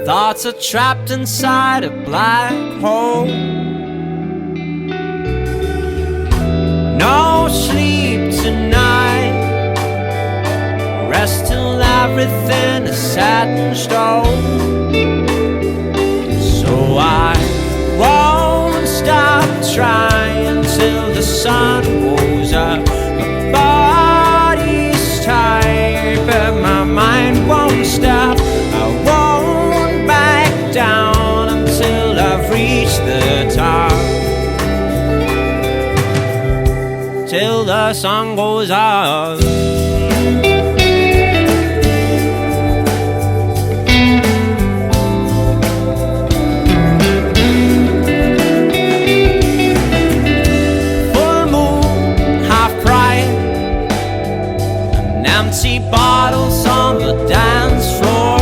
Thoughts are trapped inside a black hole. No sleep tonight. Rest till everything is set in stone. So I won't stop trying till the sun goes up. My body's tired, but my mind won't stop. I won't back down until I've reached the top. Till the sun goes up. Full moon, half pride, and empty bottles on the dance floor.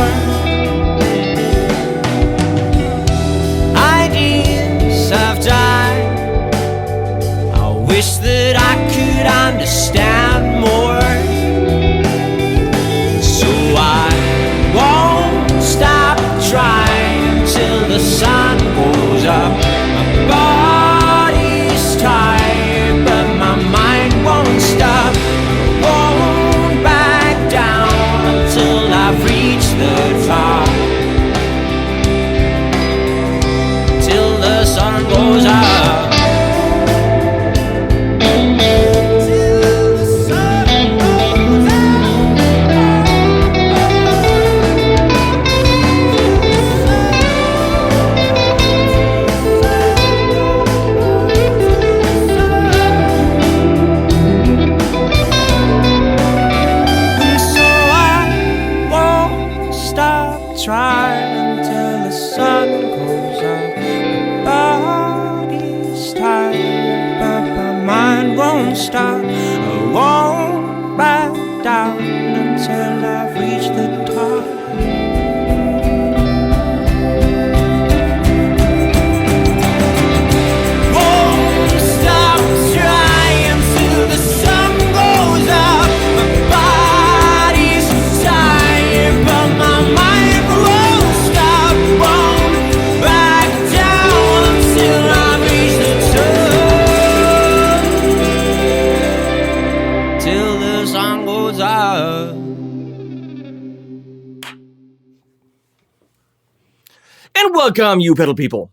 Ideas have died. I wish that I could understand more. So I won't stop trying till the sun goes up. My body's tired, but my mind won't stop. I won't back down until I've reached the top. Till the sun goes up. Trying until the sun goes up. My body's tired, but my mind won't stop. I won't back down until I've reached the top. Won't stop trying till the sun goes up. My body's tired, but my mind And welcome, you pedal people.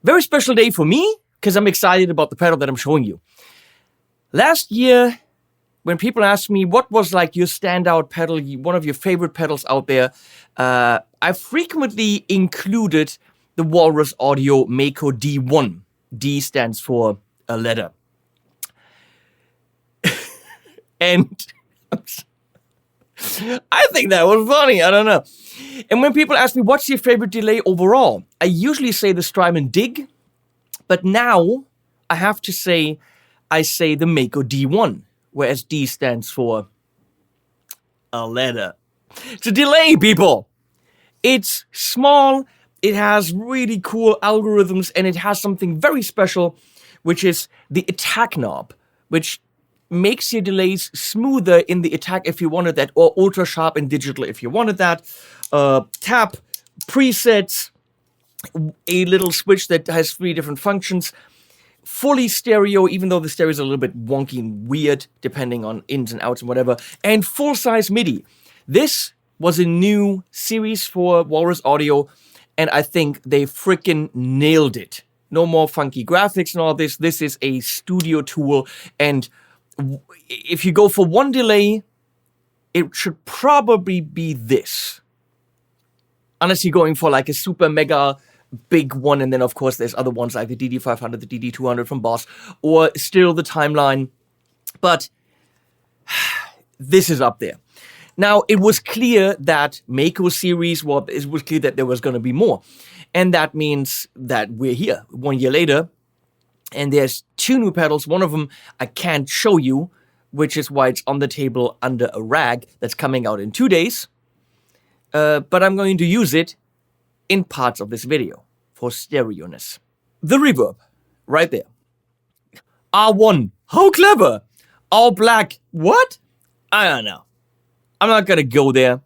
Very special day for me, because I'm excited about the pedal that I'm showing you. Last year, when people asked me what was like your standout pedal, one of your favorite pedals out there, I frequently included the Walrus Audio Mako D1. D stands for a letter. And I think that was funny, I don't know. And when people ask me, what's your favorite delay overall? I usually say the Strymon Dig, but now I have to say, I say the Mako D1, whereas D stands for a letter. It's a delay, people. It's small, it has really cool algorithms, and it has something very special, which is the attack knob, which makes your delays smoother in the attack if you wanted that, or ultra sharp and digital if you wanted that. Tap, presets, a little switch that has 3 different functions, fully stereo, even though the stereo is a little bit wonky and weird, depending on ins and outs and whatever, and full-size MIDI. This was a new series for Walrus Audio, and I think they freaking nailed it. No more funky graphics and all this. This is a studio tool, and if you go for one delay, it should probably be this. Unless you're going for like a super mega big one, and then of course there's other ones like the DD500, the DD200 from Boss, or still the Timeline. But this is up there. Now, it was clear that Mako Series, well, it was clear that there was going to be more. And that means that we're here. 1 year later, And there's 2 new pedals. One of them I can't show you, which is why it's on the table under a rag that's coming out in 2 days. But I'm going to use it in parts of this video for stereo-ness. The reverb, right there. R1, how clever. All black, what? I don't know. I'm not gonna go there.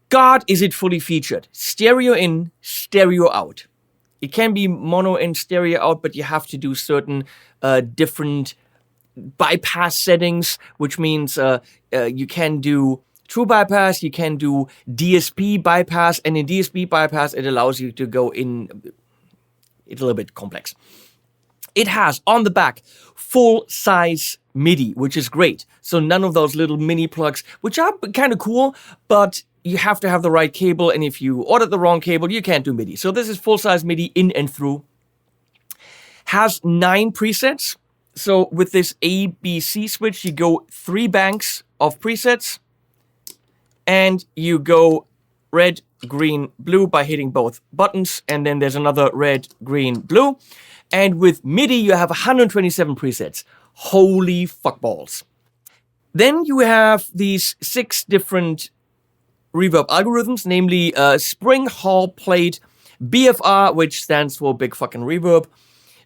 God, is it fully featured. Stereo in, stereo out. It can be mono in, stereo out, but you have to do certain different bypass settings, which means you can do true bypass, you can do DSP bypass, and in DSP bypass, it allows you to go in, it's a little bit complex. It has, on the back, full-size MIDI, which is great. So none of those little mini plugs, which are kind of cool, but you have to have the right cable, and if you ordered the wrong cable, you can't do MIDI. So this is full-size MIDI in and through. Has 9 presets. So with this ABC switch, you go 3 banks of presets, and you go red, green, blue by hitting both buttons, and then there's another red, green, blue. And with MIDI, you have 127 presets. Holy fuckballs. Then you have these 6 different reverb algorithms, namely Spring Hall Plate, BFR, which stands for Big Fucking Reverb,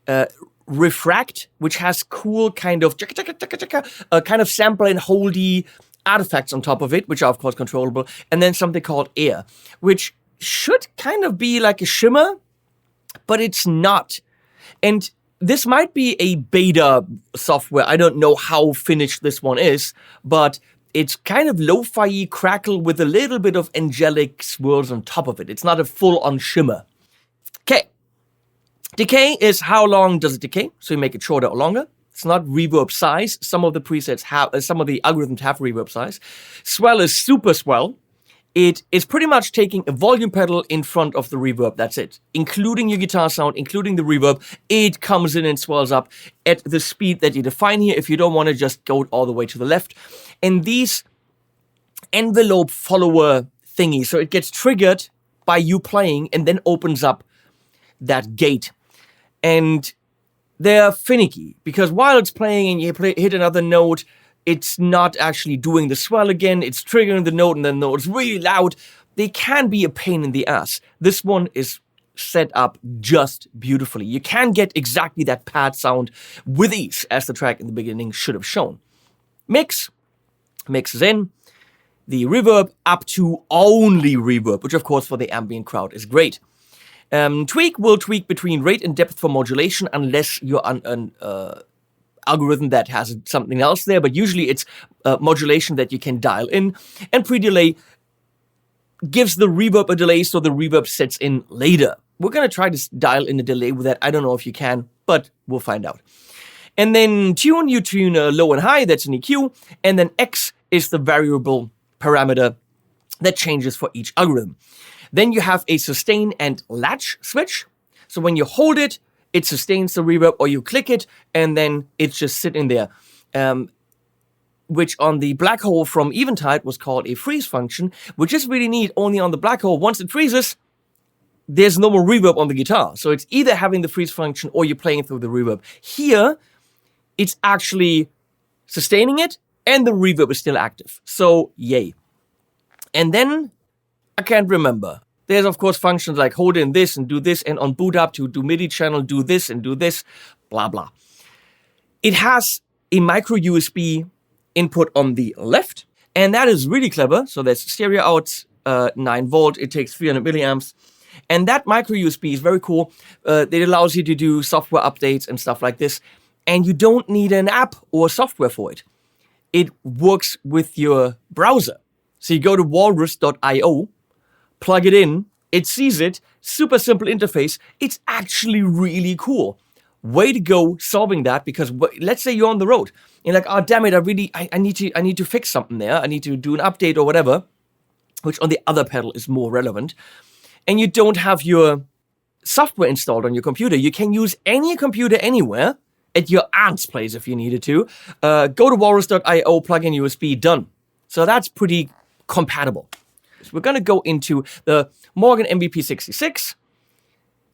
REFRACT, which has cool kind of sample and holdy artifacts on top of it, which are of course controllable, and then something called Air, which should kind of be like a shimmer, but it's not. And this might be a beta software. I don't know how finished this one is, but it's kind of lo-fi crackle with a little bit of angelic swirls on top of it. It's not a full-on shimmer. Okay. Decay is how long does it decay? So you make it shorter or longer. It's not reverb size. Some of the presets have, some of the algorithms have reverb size. Swell is super swell. It is pretty much taking a volume pedal in front of the reverb. That's it. Including your guitar sound, including the reverb. It comes in and swells up at the speed that you define here if you don't want to just go all the way to the left. And these envelope follower thingies, so it gets triggered by you playing and then opens up that gate. And they're finicky because while it's playing and you hit another note, it's not actually doing the swell again. It's triggering the note and then the note's really loud. They can be a pain in the ass. This one is set up just beautifully. You can get exactly that pad sound with ease, as the track in the beginning should have shown. Mixes in the reverb up to only reverb, which of course for the ambient crowd is great. Tweak will tweak between rate and depth for modulation unless you're on an algorithm that has something else there, but usually it's modulation that you can dial in. And pre-delay gives the reverb a delay so the reverb sets in later. We're going to try to dial in a delay with that. I don't know if you can, but we'll find out. And then tune, you tune low and high, that's an EQ. And then X is the variable parameter that changes for each algorithm. Then you have a sustain and latch switch. So when you hold it, it sustains the reverb, or you click it, and then it's just sitting there. Which on the black hole from Eventide was called a freeze function, which is really neat. Only on the black hole, once it freezes, there's no more reverb on the guitar. So it's either having the freeze function or you're playing through the reverb. Here, it's actually sustaining it, and the reverb is still active. So, yay. And then, I can't remember. There's, of course, functions like hold in this and do this, and on boot up to do MIDI channel, do this and do this, blah, blah. It has a micro USB input on the left, and that is really clever. So there's stereo out, 9 volt, it takes 300 milliamps. And that micro USB is very cool. It allows you to do software updates and stuff like this. And you don't need an app or software for it. It works with your browser. So you go to walrus.io, plug it in, it sees it, super simple interface. It's actually really cool. Way to go solving that, because let's say you're on the road. You're like, oh damn it, I need to fix something there. I need to do an update or whatever, which on the other pedal is more relevant. And you don't have your software installed on your computer. You can use any computer anywhere, at your aunt's place if you needed to. Go to walrus.io, plug in USB, done. So that's pretty compatible. So we're going to go into the Morgan MVP 66.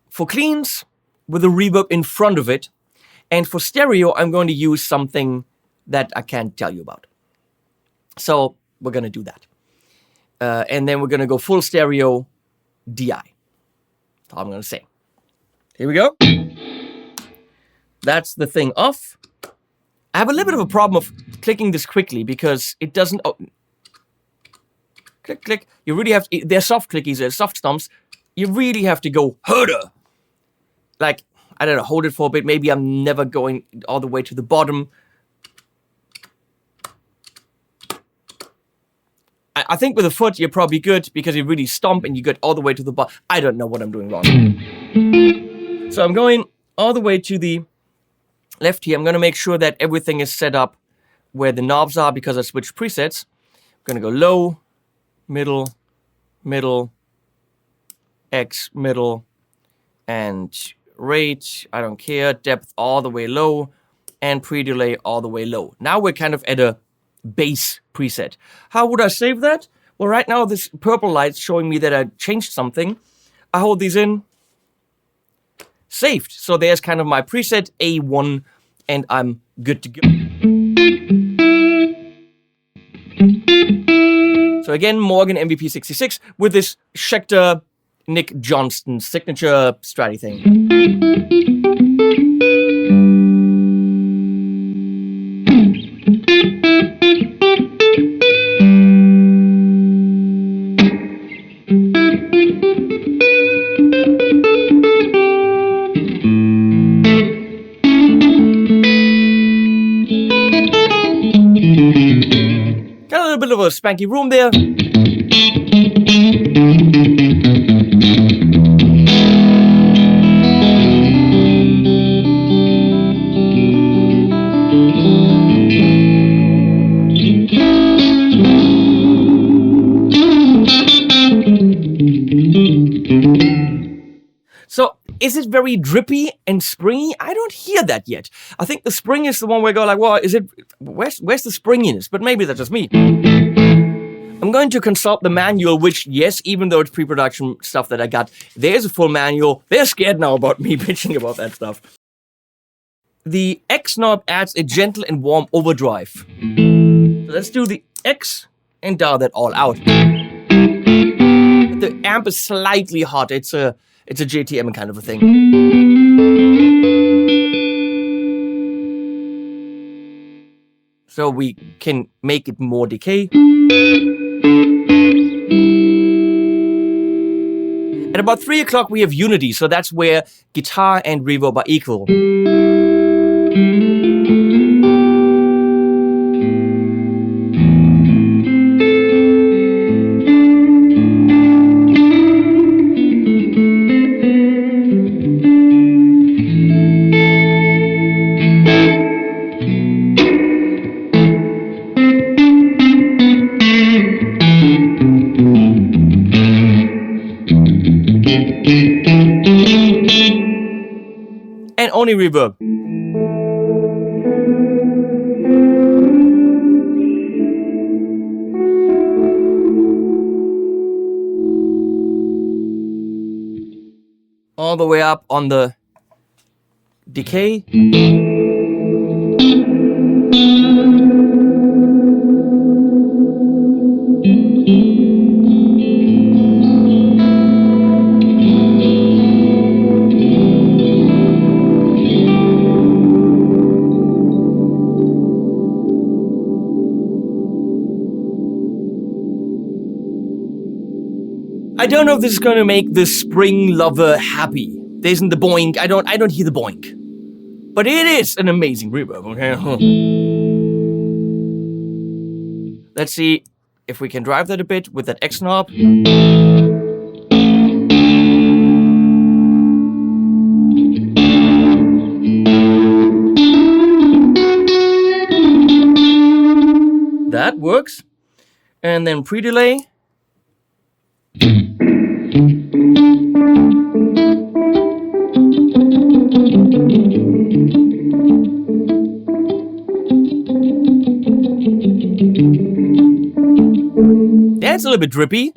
For cleans, with a reverb in front of it. And for stereo, I'm going to use something that I can't tell you about. So we're going to do that. And then we're going to go full stereo DI. That's all I'm going to say. Here we go. That's the thing off. I have a little bit of a problem of clicking this quickly because it doesn't... Oh, click, click. You really have to... They're soft clickies, they're soft stumps. You really have to go harder. Like, I don't know, hold it for a bit. Maybe I'm never going all the way to the bottom. I think with the foot, you're probably good because you really stomp and you get all the way to the bottom. I don't know what I'm doing wrong. So I'm going all the way to the left here. I'm going to make sure that everything is set up where the knobs are because I switched presets. I'm going to go low, middle, middle, X, middle, and rate, I don't care, depth all the way low, and pre-delay all the way low. Now we're kind of at a base preset. How would I save that? Well, right now this purple light's showing me that I changed something. I hold these in, saved. So there's kind of my preset A1, and I'm good to go. So again, Morgan MVP66 with this Schecter Nick Johnston signature Stratty thing. Got a little bit of a spanky room there. So, is it very drippy and springy? I don't hear that yet. I think the spring is the one where I go like, well, is it, where's the springiness? But maybe that's just me. I'm going to consult the manual, which, yes, even though it's pre-production stuff that I got, there's a full manual. They're scared now about me bitching about that stuff. The X knob adds a gentle and warm overdrive. So let's do the X and dial that all out. The amp is slightly hot. It's a JTM kind of a thing. So we can make it more decay. At about 3 o'clock we have unity, so that's where guitar and reverb are equal. And only reverb. All the way up on the decay. I don't know if this is going to make the spring lover happy. There isn't the boink. I don't hear the boink. But it is an amazing reverb, okay? Let's see if we can drive that a bit with that X knob. That works. And then pre-delay. That's a little bit drippy.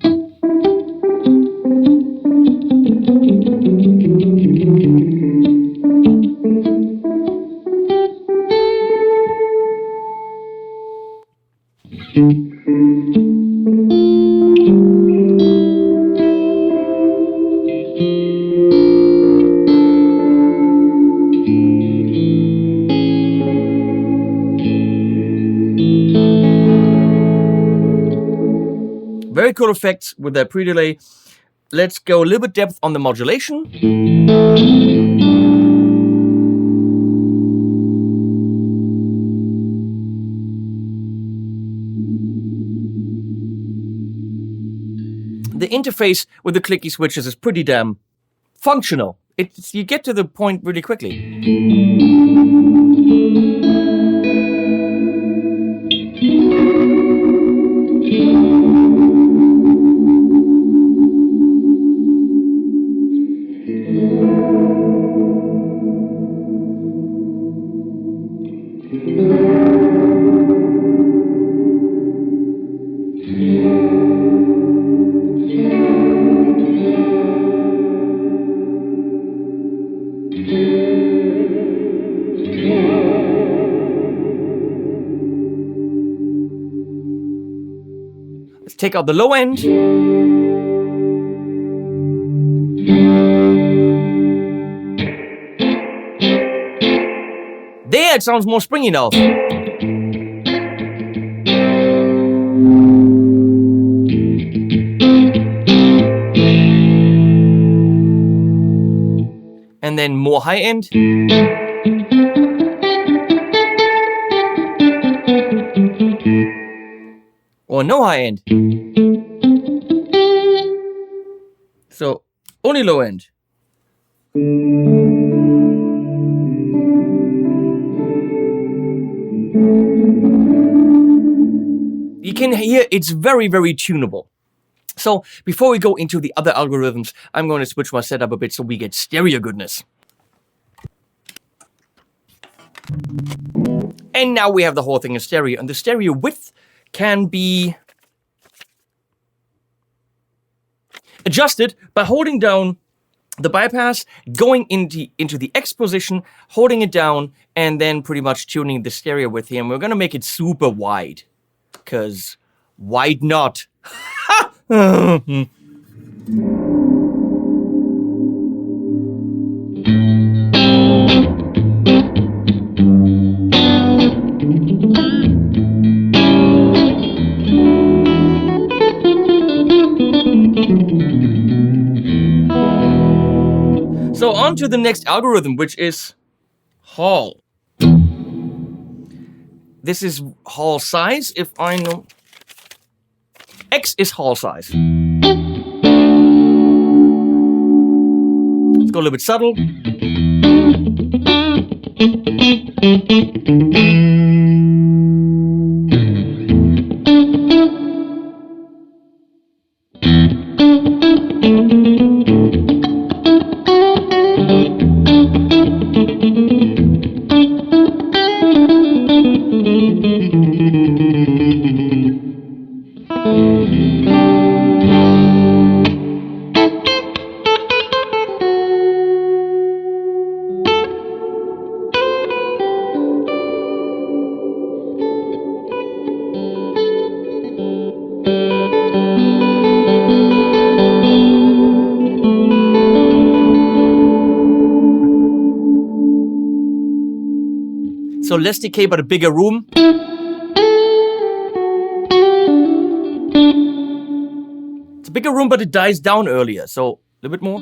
Very cool effects with that pre-delay. Let's go a little bit depth on the modulation. The interface with the clicky switches is pretty damn functional. You get to the point really quickly. Let's take out the low end. There, it sounds more springy now. And then more high end. Or no high end. So only low end. You can hear it's very, very tunable. So before we go into the other algorithms, I'm going to switch my setup a bit so we get stereo goodness. And now we have the whole thing in stereo, and the stereo width can be adjusted by holding down the bypass, going into the X position, holding it down, and then pretty much tuning the stereo width here. And we're going to make it super wide, because why not? So on to the next algorithm, which is Hall. This is Hall size, if I know. X is Hall size. Let's go a little bit subtle. So less decay, but a bigger room. It's a bigger room, but it dies down earlier. So a little bit more.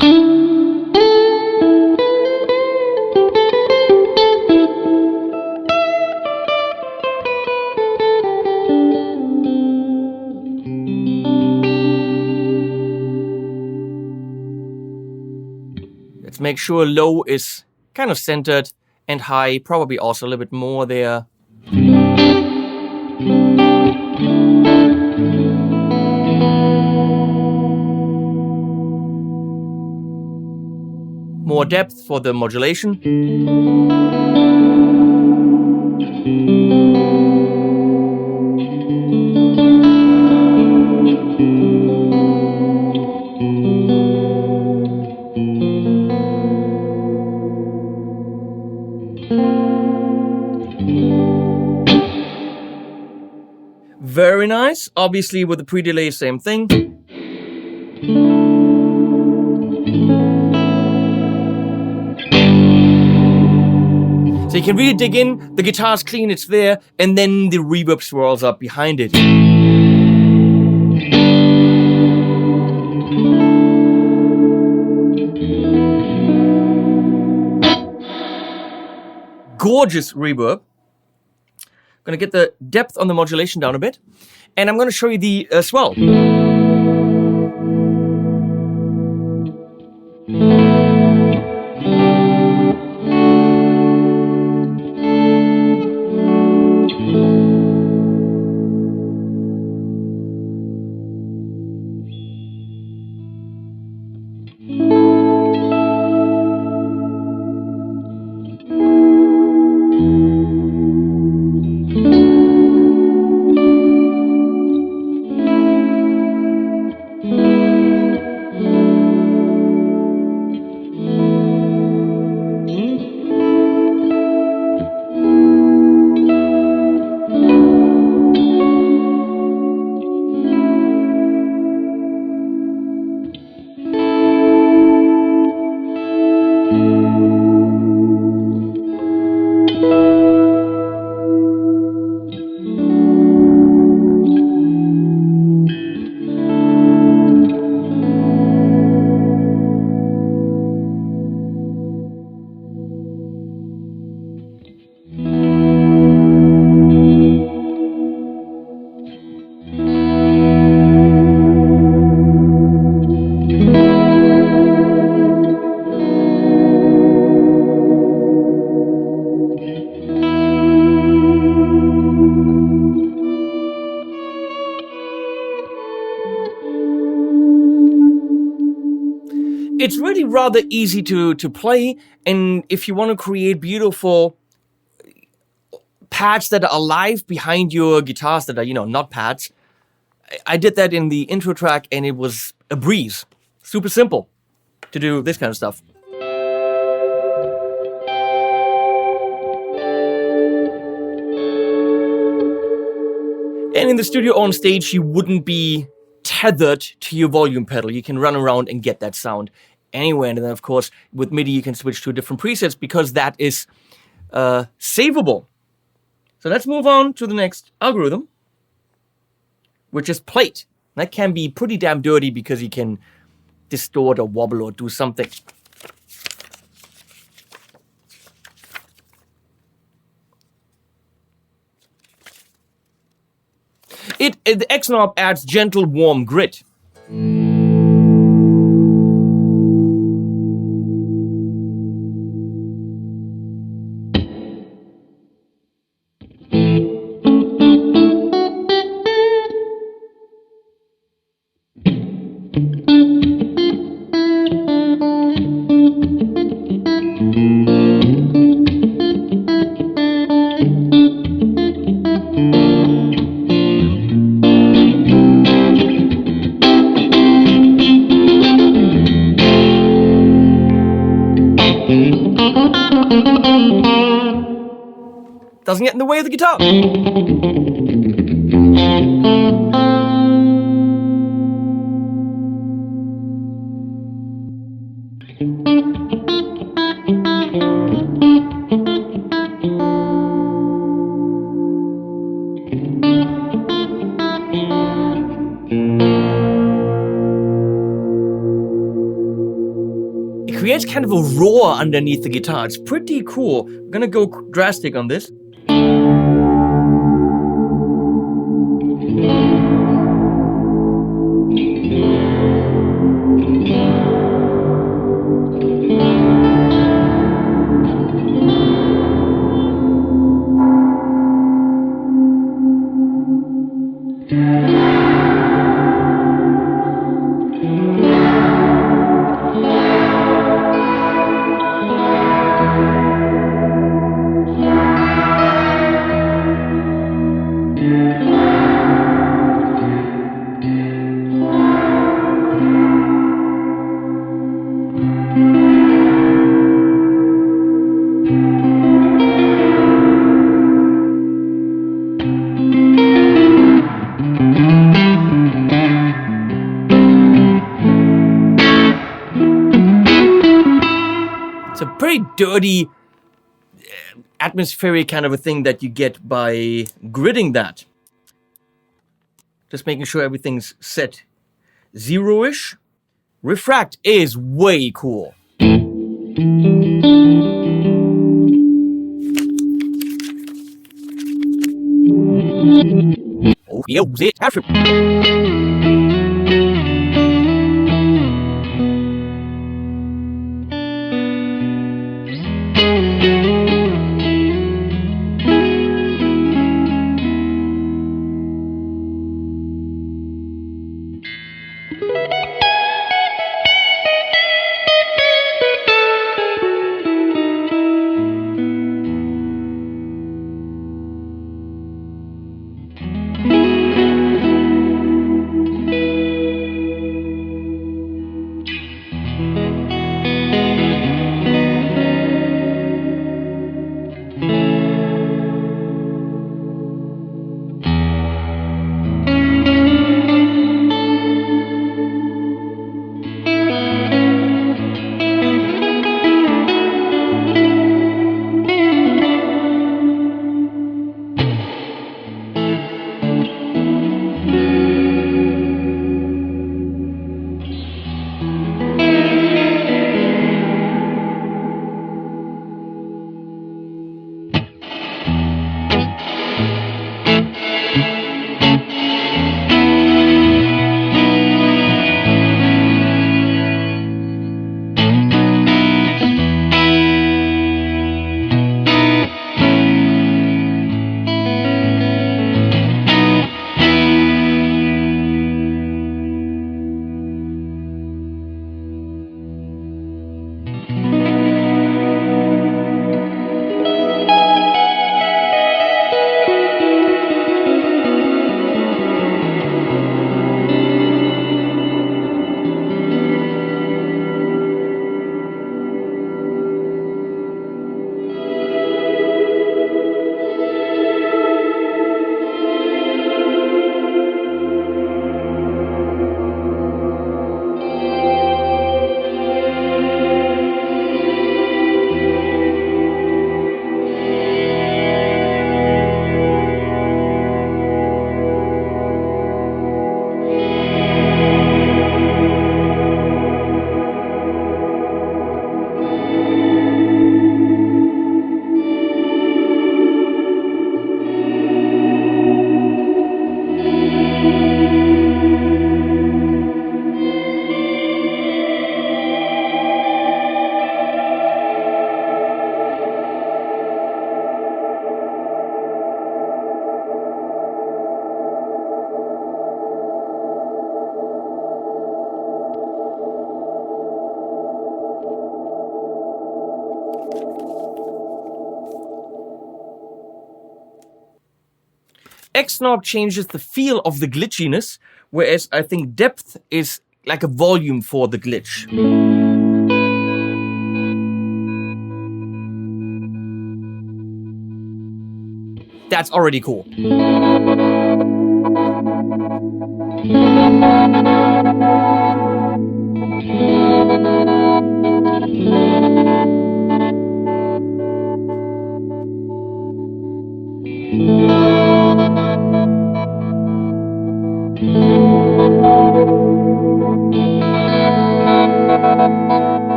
Let's make sure low is kind of centered. And high, probably also a little bit more there. More depth for the modulation. Very nice. Obviously with the pre-delay, same thing. So you can really dig in, the guitar's clean, it's there, and then the reverb swirls up behind it. Gorgeous reverb. Gonna get the depth on the modulation down a bit, and I'm gonna show you the swell. It's really rather easy to play, and if you want to create beautiful pads that are alive behind your guitars that are, you know, not pads, I did that in the intro track and it was a breeze. Super simple to do this kind of stuff. And in the studio on stage, you wouldn't be tethered to your volume pedal. You can run around and get that sound anywhere. And then, of course, with MIDI, you can switch to different presets because that is savable. So let's move on to the next algorithm, which is plate. That can be pretty damn dirty because you can distort or wobble or do something. The X knob adds gentle, warm grit. Doesn't get in the way of the guitar. It creates kind of a roar underneath the guitar. It's pretty cool. I'm gonna go drastic on this. a pretty dirty, atmospheric kind of a thing that you get by gridding that. Just making sure everything's set zero-ish. Refract is way cool. Oh, yeah, X-Knob changes the feel of the glitchiness, whereas I think depth is like a volume for the glitch. That's already cool.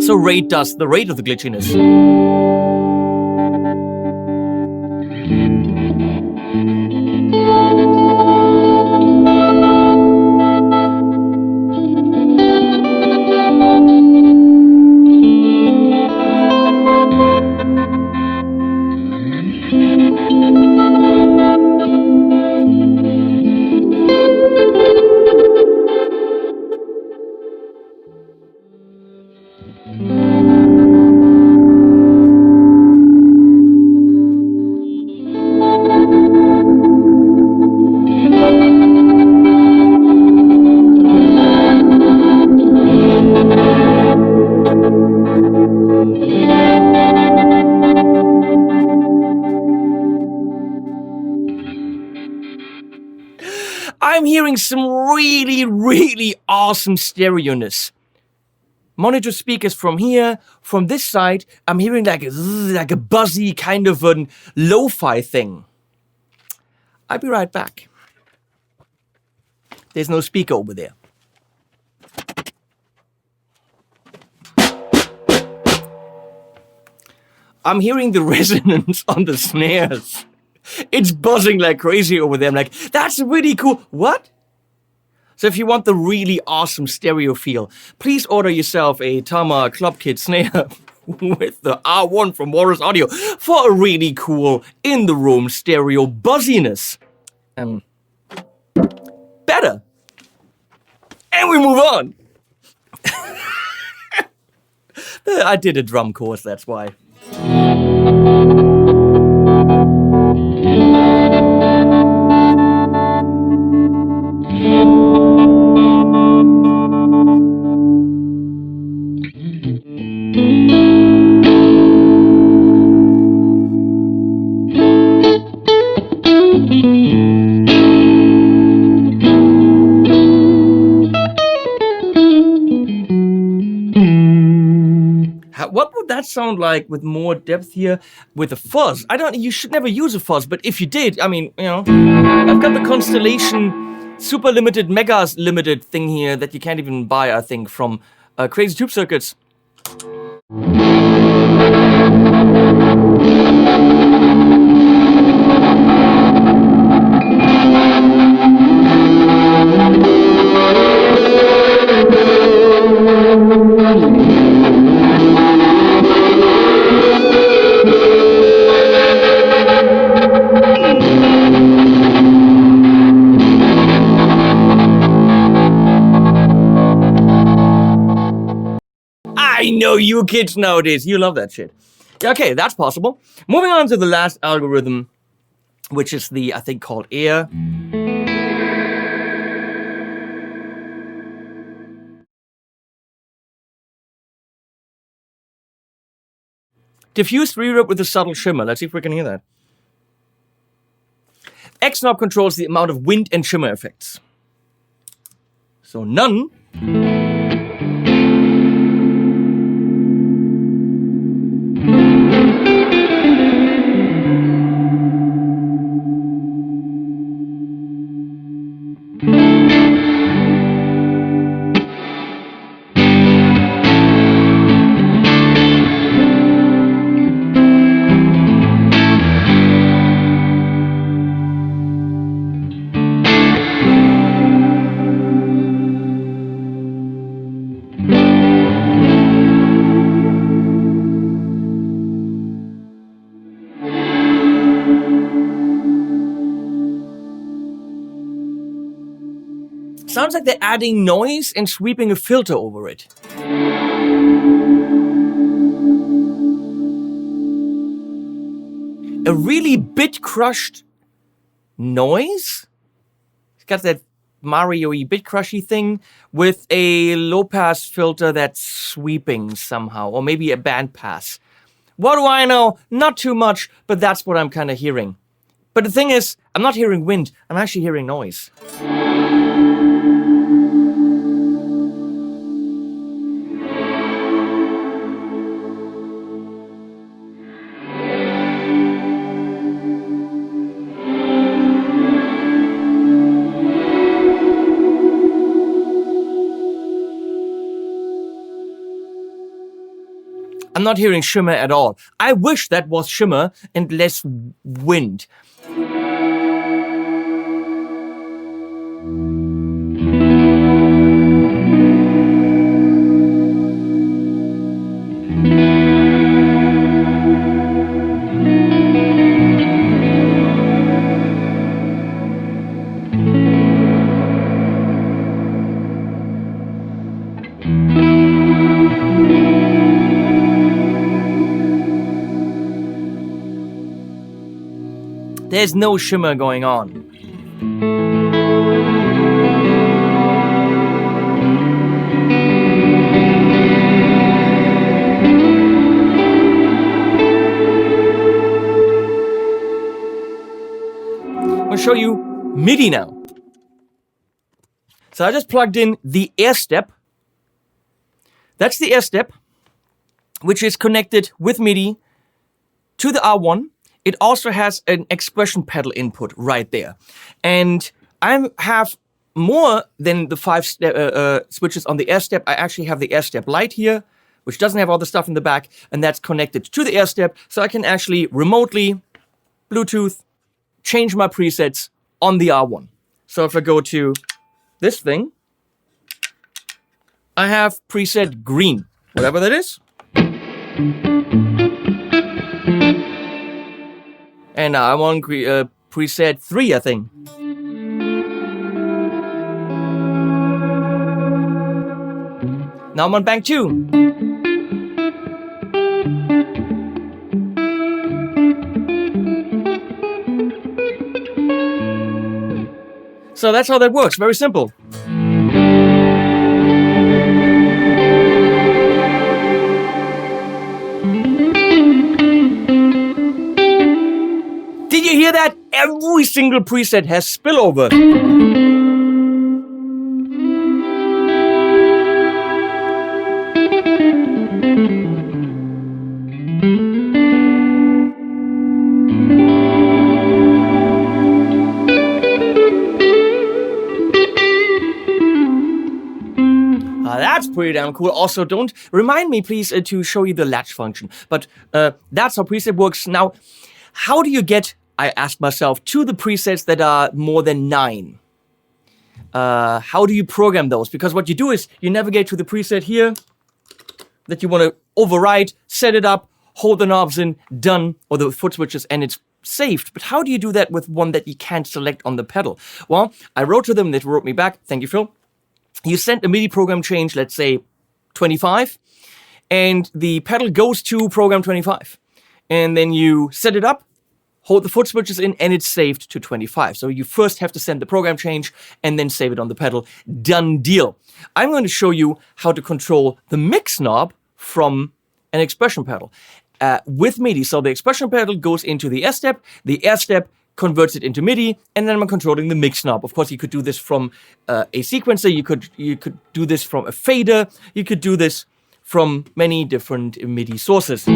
So rate does the rate of the glitchiness. I'm hearing some really, really awesome stereo-ness. Monitor speakers from here, from this side, I'm hearing like a buzzy kind of a lo-fi thing. I'll be right back. There's no speaker over there. I'm hearing the resonance on the snares. It's buzzing like crazy over there. I'm like, that's really cool. What? So if you want the really awesome stereo feel, please order yourself a Thomann Club Kit snare with the R1 from Walrus Audio for a really cool in-the-room stereo buzziness. Better. And we move on. I did a drum course, that's why. What would that sound like with more depth here with a fuzz? You should never use a fuzz, but if you did, I mean, you know, I've got the Constellation super limited, mega limited thing here that you can't even buy, I think, from Crazy Tube Circuits. I know you kids nowadays, you love that shit. Okay, that's possible. Moving on to the last algorithm, which is the, I think, called Air. Diffused reverb with a subtle shimmer. Let's see if we can hear that. X knob controls the amount of wind and shimmer effects. So none. Sounds like they're adding noise and sweeping a filter over it. A really bit-crushed noise? It's got that Mario-y bit-crushy thing with a low-pass filter that's sweeping somehow, or maybe a bandpass. What do I know? Not too much, but that's what I'm kind of hearing. But the thing is, I'm not hearing wind, I'm actually hearing noise. I'm not hearing shimmer at all. I wish that was shimmer and less wind. There's no shimmer going on. I'm gonna show you MIDI now. So I just plugged in the air step. That's the air step, which is connected with MIDI to the R1. It also has an expression pedal input right there. And I have more than the 5 switches on the air step. I actually have the air step Lite here, which doesn't have all the stuff in the back, and that's connected to the air step. So I can actually remotely, Bluetooth, change my presets on the R1. So if I go to this thing, I have preset green, whatever that is. And now I'm on preset 3, I think. Now I'm on bank 2. So that's how that works. Very simple. Did you hear that? Every single preset has spillover. That's pretty damn cool. Also, don't remind me, please, to show you the latch function. But that's how preset works. Now, how do you get, I ask myself, to the presets that are more than 9? How do you program those? Because what you do is you navigate to the preset here that you want to override, set it up, hold the knobs in, done, or the foot switches, and it's saved. But how do you do that with one that you can't select on the pedal? Well, I wrote to them, they wrote me back. Thank you, Phil. You sent a MIDI program change, let's say 25, and the pedal goes to program 25. And then you set it up, hold the foot switches in, and it's saved to 25. So you first have to send the program change and then save it on the pedal. Done deal. I'm going to show you how to control the mix knob from an expression pedal with MIDI. So the expression pedal goes into the air step converts it into MIDI, and then I'm controlling the mix knob. Of course, you could do this from a sequencer, you could do this from a fader, you could do this from many different MIDI sources.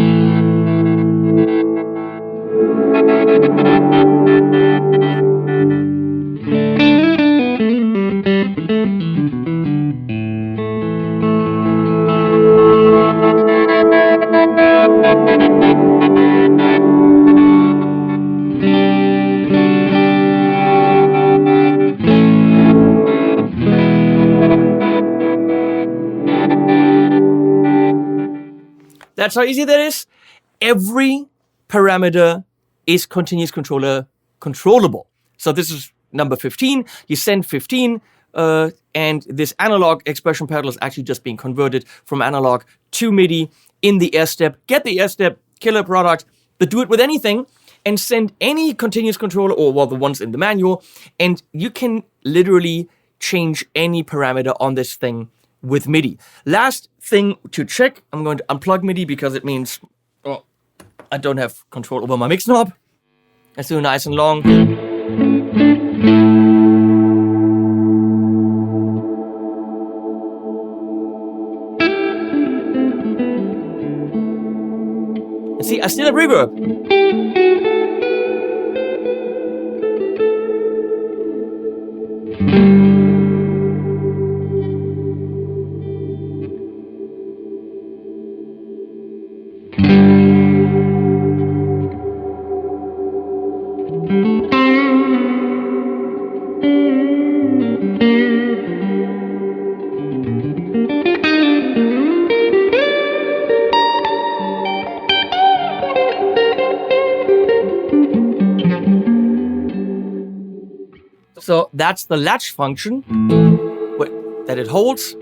That's how easy that is. Every parameter is continuous controller controllable. So this is number 15. You send 15, and this analog expression pedal is actually just being converted from analog to MIDI in the air step. Get the air step, killer product, but do it with anything and send any continuous controller, or well, the ones in the manual, and you can literally change any parameter on this thing with MIDI. Last thing to check, I'm going to unplug MIDI because it means I don't have control over my mix knob. Let's do nice and long. And see, I still have reverb. So that's the latch function that it holds.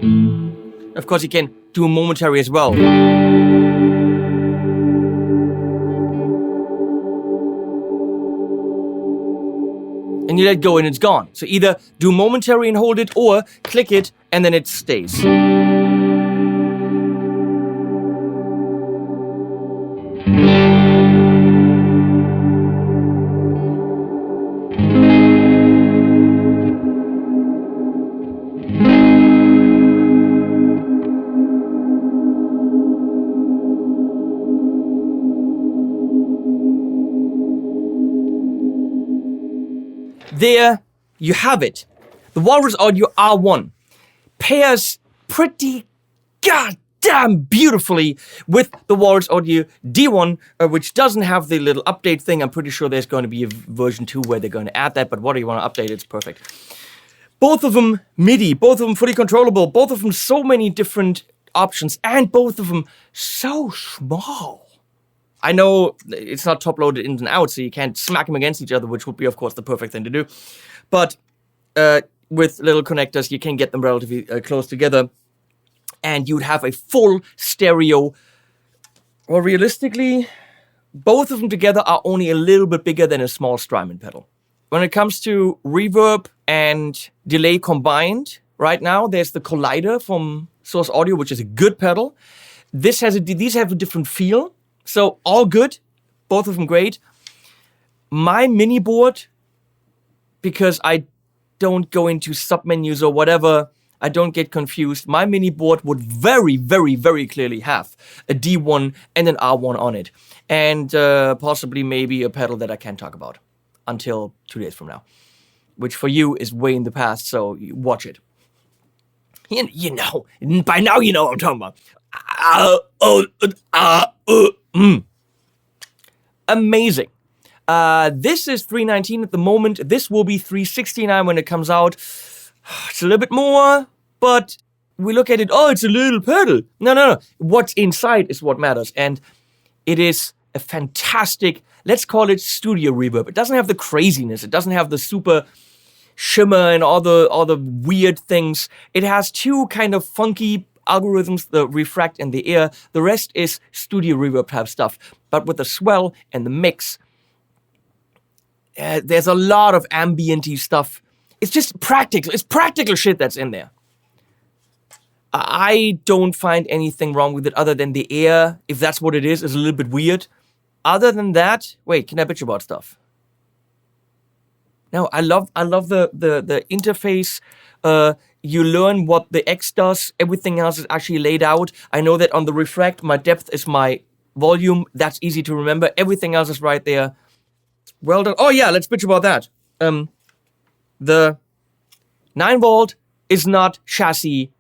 Of course, you can do a momentary as well. And you let go and it's gone. So either do momentary and hold it, or click it and then it stays. there you have it. The Walrus Audio R1 pairs pretty goddamn beautifully with the Walrus Audio D1, which doesn't have the little update thing. I'm pretty sure there's going to be a version 2 where they're going to add that, but what do you want to update? It's perfect. Both of them MIDI, both of them fully controllable, both of them so many different options, and both of them so small. I know it's not top-loaded in and out, so you can't smack them against each other, which would be, of course, the perfect thing to do. But with little connectors, you can get them relatively close together, and you'd have a full stereo. Well, realistically, both of them together are only a little bit bigger than a small Strymon pedal. When it comes to reverb and delay combined, right now, there's the Collider from Source Audio, which is a good pedal. These have a different feel, so all good, both of them great. My mini board, because I don't go into submenus or whatever, I don't get confused. My mini board would very, very, very clearly have a D1 and an R1 on it, and possibly maybe a pedal that I can't talk about until 2 days from now, which for you is way in the past, so watch it. You know, by now you know what I'm talking about. Amazing. This is $319 at the moment. This will be $369 when it comes out. It's a little bit more, but we look at it, oh, it's a little pedal. No. What's inside is what matters, and it is a fantastic, let's call it studio reverb. It doesn't have the craziness. It doesn't have the super shimmer and all the weird things. It has two kind of funky algorithms, the refract and the air. The rest is studio reverb type stuff. But with the swell and the mix, there's a lot of ambient-y stuff. It's just practical. It's practical shit that's in there. I don't find anything wrong with it other than the air, if that's what it is a little bit weird. Other than that, wait, can I bitch about stuff? No, I love the interface. You learn what the X does. Everything else is actually laid out. I know that on the refract, my depth is my volume. That's easy to remember. Everything else is right there. Well done. Oh yeah, let's bitch about that. The 9-volt is not chassis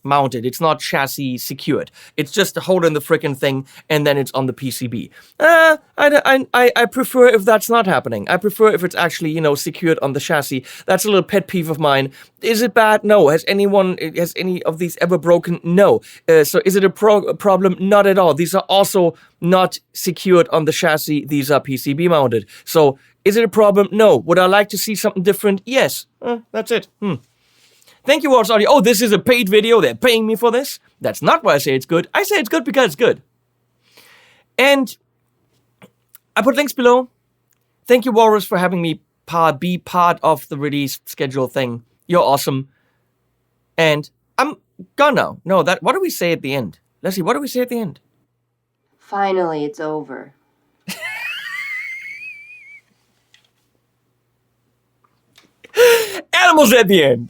mounted. It's not chassis secured. It's just a hole in the frickin' thing, and then it's on the PCB. I prefer if that's not happening. I prefer if it's actually, secured on the chassis. That's a little pet peeve of mine. Is it bad? No. Has any of these ever broken? No. So is it a problem? Not at all. These are also not secured on the chassis. These are PCB mounted. So is it a problem? No. Would I like to see something different? Yes. That's it. Thank you, Walrus Audio. Oh, this is a paid video. They're paying me for this. That's not why I say it's good. I say it's good because it's good. And I put links below. Thank you, Walrus, for having me be part of the release schedule thing. You're awesome. And I'm gone now. No, what do we say at the end? Leslie, what do we say at the end? Finally, it's over. Animals at the end.